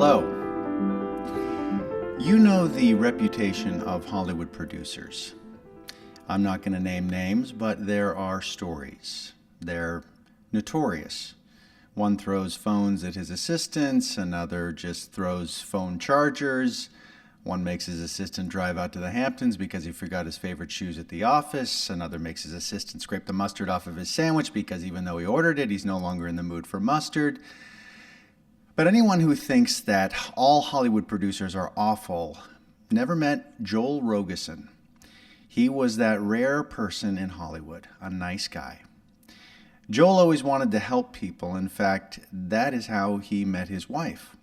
Hello. You know the reputation of Hollywood producers. I'm not going to name names, but there are stories. They're notorious. One throws phones at his assistants, another just throws phone chargers. One makes his assistant drive out to the Hamptons because he forgot his favorite shoes at the office. Another makes his assistant scrape the mustard off of his sandwich because even though he ordered it, he's no longer in the mood for mustard. But anyone who thinks that all Hollywood producers are awful never met Joel Rogosin. He was that rare person in Hollywood, a nice guy. Joel always wanted to help people. In fact, that is how he met his wife.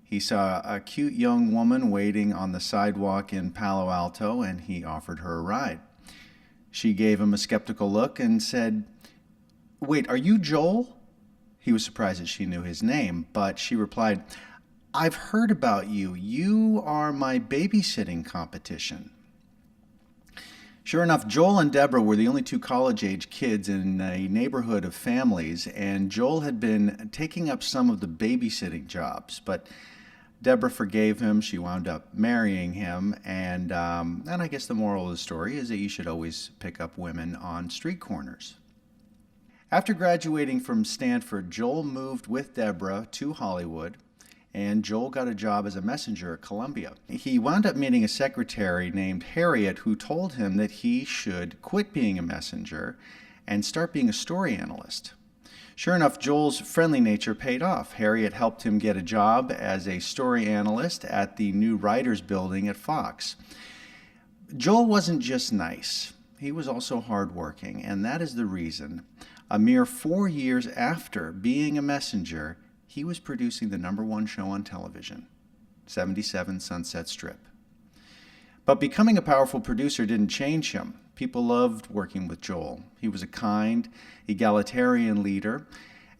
He saw a cute young woman waiting on the sidewalk in Palo Alto, and he offered her a ride. She gave him a skeptical look and said, "Wait, are you Joel?" He was surprised that she knew his name, but she replied, "I've heard about you. You are my babysitting competition." Sure enough, Joel and Deborah were the only two college-age kids in a neighborhood of families, and Joel had been taking up some of the babysitting jobs, but Deborah forgave him. She wound up marrying him, and I guess the moral of the story is that you should always pick up women on street corners. After graduating from Stanford, Joel moved with Deborah to Hollywood, and Joel got a job as a messenger at Columbia. He wound up meeting a secretary named Harriet who told him that he should quit being a messenger and start being a story analyst. Sure enough, Joel's friendly nature paid off. Harriet helped him get a job as a story analyst at the new writers building at Fox. Joel wasn't just nice. He was also hardworking, and that is the reason a mere 4 years after being a messenger, he was producing the #1 show on television, 77 Sunset Strip. But becoming a powerful producer didn't change him. People loved working with Joel. He was a kind, egalitarian leader.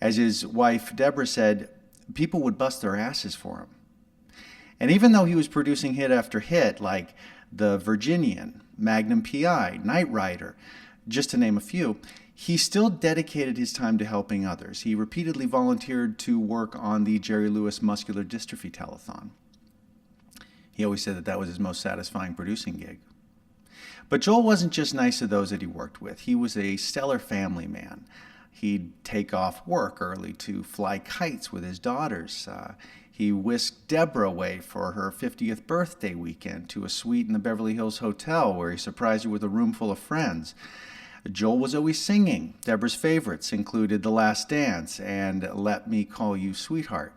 As his wife Deborah said, people would bust their asses for him. And even though he was producing hit after hit like The Virginian, Magnum P.I., Knight Rider, just to name a few, he still dedicated his time to helping others. He repeatedly volunteered to work on the Jerry Lewis Muscular Dystrophy Telethon. He always said that that was his most satisfying producing gig. But Joel wasn't just nice to those that he worked with. He was a stellar family man. He'd take off work early to fly kites with his daughters. He whisked Deborah away for her 50th birthday weekend to a suite in the Beverly Hills Hotel where he surprised her with a room full of friends. Joel was always singing. Deborah's favorites included The Last Dance and Let Me Call You Sweetheart.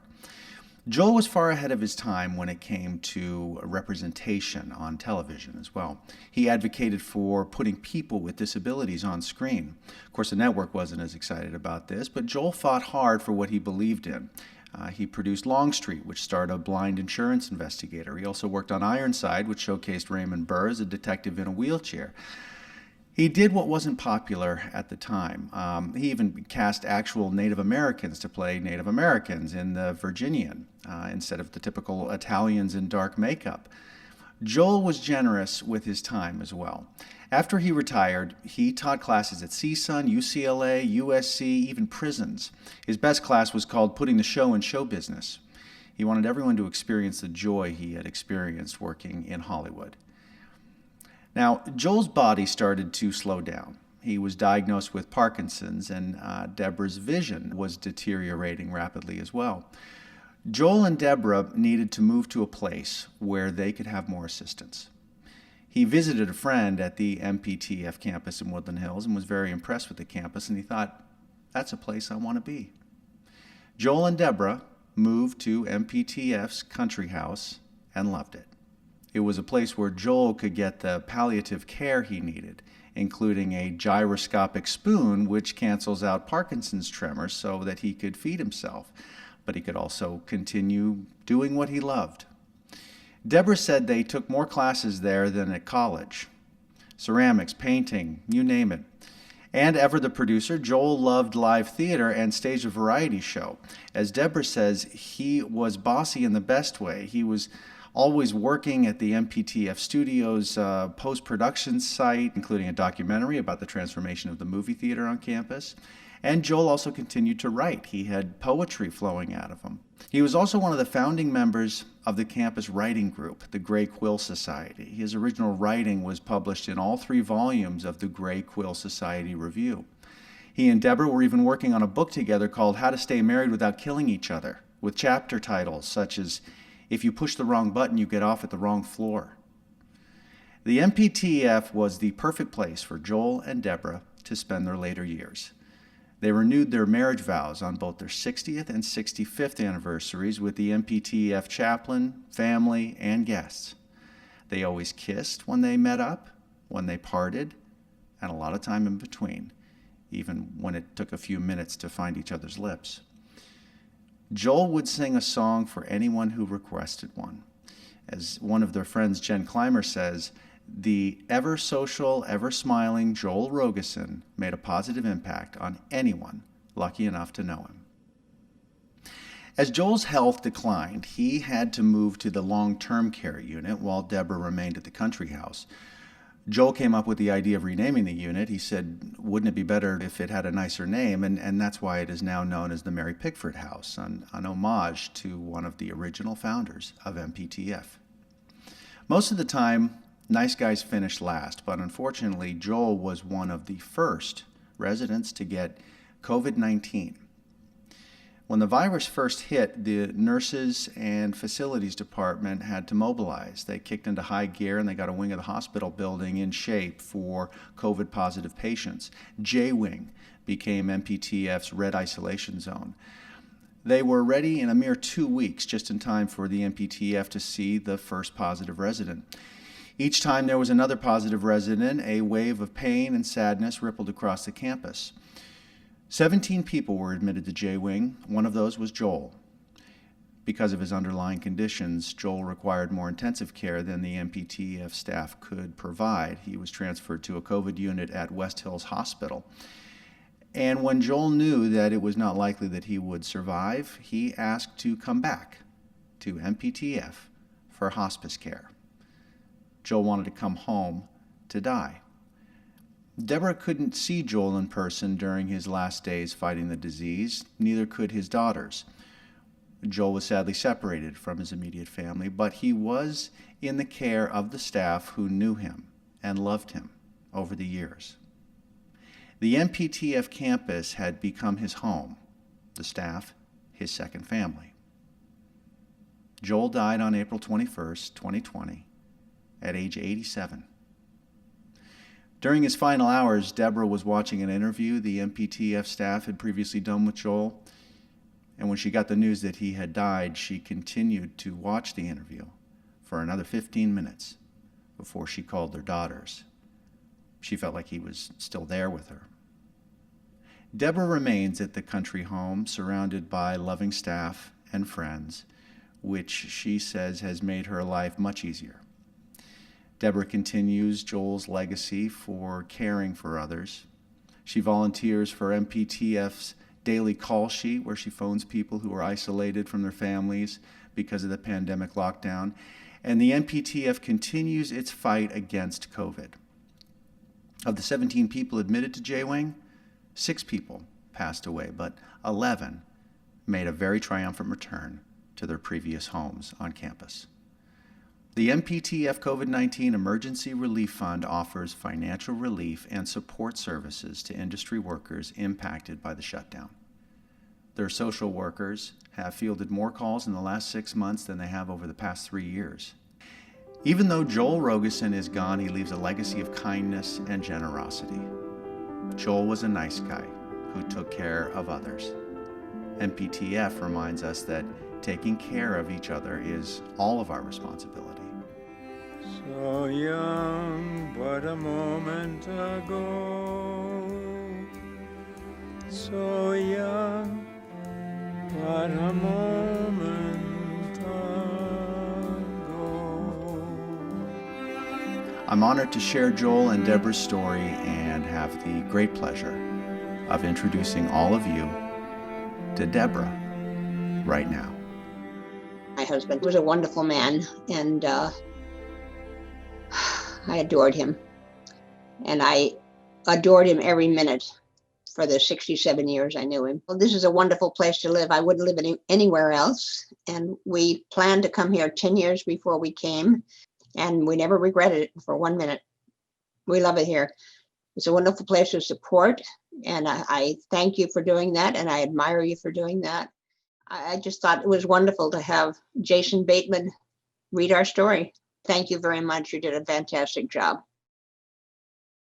Joel was far ahead of his time when it came to representation on television as well. He advocated for putting people with disabilities on screen. Of course, the network wasn't as excited about this, but Joel fought hard for what he believed in. He produced Longstreet, which starred a blind insurance investigator. He also worked on Ironside, which showcased Raymond Burr as a detective in a wheelchair. He did what wasn't popular at the time. He even cast actual Native Americans to play Native Americans in The Virginian instead of the typical Italians in dark makeup. Joel was generous with his time as well. After he retired, he taught classes at CSUN, UCLA, USC, even prisons. His best class was called Putting the Show in Show Business. He wanted everyone to experience the joy he had experienced working in Hollywood. Now, Joel's body started to slow down. He was diagnosed with Parkinson's, and Deborah's vision was deteriorating rapidly as well. Joel and Deborah needed to move to a place where they could have more assistance. He visited a friend at the MPTF campus in Woodland Hills and was very impressed with the campus, and he thought, that's a place I want to be. Joel and Deborah moved to MPTF's country house and loved it. It was a place where Joel could get the palliative care he needed, including a gyroscopic spoon which cancels out Parkinson's tremors so that he could feed himself, but he could also continue doing what he loved. Deborah said they took more classes there than at college. Ceramics, painting, you name it. And ever the producer, Joel loved live theater and staged a variety show. As Deborah says, he was bossy in the best way. He was always working at the MPTF Studios post-production site, including a documentary about the transformation of the movie theater on campus. And Joel also continued to write. He had poetry flowing out of him. He was also one of the founding members of the campus writing group, the Gray Quill Society. His original writing was published in all 3 volumes of the Gray Quill Society Review. He and Deborah were even working on a book together called How to Stay Married Without Killing Each Other, with chapter titles such as If You Push the Wrong Button, You Get Off at the Wrong Floor. The MPTF was the perfect place for Joel and Deborah to spend their later years. They renewed their marriage vows on both their 60th and 65th anniversaries with the MPTF chaplain, family, and guests. They always kissed when they met up, when they parted, and a lot of time in between, even when it took a few minutes to find each other's lips. Joel would sing a song for anyone who requested one. As one of their friends, Jen Clymer, says, the ever-social, ever-smiling Joel Rogosin made a positive impact on anyone lucky enough to know him. As Joel's health declined, he had to move to the long-term care unit while Deborah remained at the country house. Joel came up with the idea of renaming the unit. He said, wouldn't it be better if it had a nicer name? And that's why it is now known as the Mary Pickford House, an homage to one of the original founders of MPTF. Most of the time, nice guys finished last, but unfortunately, Joel was one of the first residents to get COVID-19. When the virus first hit, the nurses and facilities department had to mobilize. They kicked into high gear and they got a wing of the hospital building in shape for COVID-positive patients. J-Wing became MPTF's red isolation zone. They were ready in a mere 2 weeks, just in time for the MPTF to see the first positive resident. Each time there was another positive resident, a wave of pain and sadness rippled across the campus. 17 people were admitted to J-Wing. One of those was Joel. Because of his underlying conditions, Joel required more intensive care than the MPTF staff could provide. He was transferred to a COVID unit at West Hills Hospital. And when Joel knew that it was not likely that he would survive, he asked to come back to MPTF for hospice care. Joel wanted to come home to die. Deborah couldn't see Joel in person during his last days fighting the disease. Neither could his daughters. Joel was sadly separated from his immediate family, but he was in the care of the staff who knew him and loved him over the years. The MPTF campus had become his home, the staff, his second family. Joel died on April 21st, 2020, at age 87. During his final hours, Deborah was watching an interview the MPTF staff had previously done with Joel, and when she got the news that he had died, she continued to watch the interview for another 15 minutes before she called their daughters. She felt like he was still there with her. Deborah remains at the country home, surrounded by loving staff and friends, which she says has made her life much easier. Deborah continues Joel's legacy for caring for others. She volunteers for MPTF's daily call sheet, where she phones people who are isolated from their families because of the pandemic lockdown. And the MPTF continues its fight against COVID. Of the 17 people admitted to J-Wing, 6 people passed away, but 11 made a very triumphant return to their previous homes on campus. The MPTF COVID-19 Emergency Relief Fund offers financial relief and support services to industry workers impacted by the shutdown. Their social workers have fielded more calls in the last 6 months than they have over the past 3 years. Even though Joel Rogosin is gone, he leaves a legacy of kindness and generosity. Joel was a nice guy who took care of others. MPTF reminds us that taking care of each other is all of our responsibility. So young, but a moment ago. So young, but a moment ago. I'm honored to share Joel and Deborah's story and have the great pleasure of introducing all of you to Deborah right now. My husband was a wonderful man, and I adored him. And I adored him every minute for the 67 years I knew him. Well, this is a wonderful place to live. I wouldn't live anywhere else. And we planned to come here 10 years before we came, and we never regretted it for 1 minute. We love it here. It's a wonderful place to support, and I thank you for doing that, and I admire you for doing that. I just thought it was wonderful to have Jason Bateman read our story. Thank you very much. You did a fantastic job.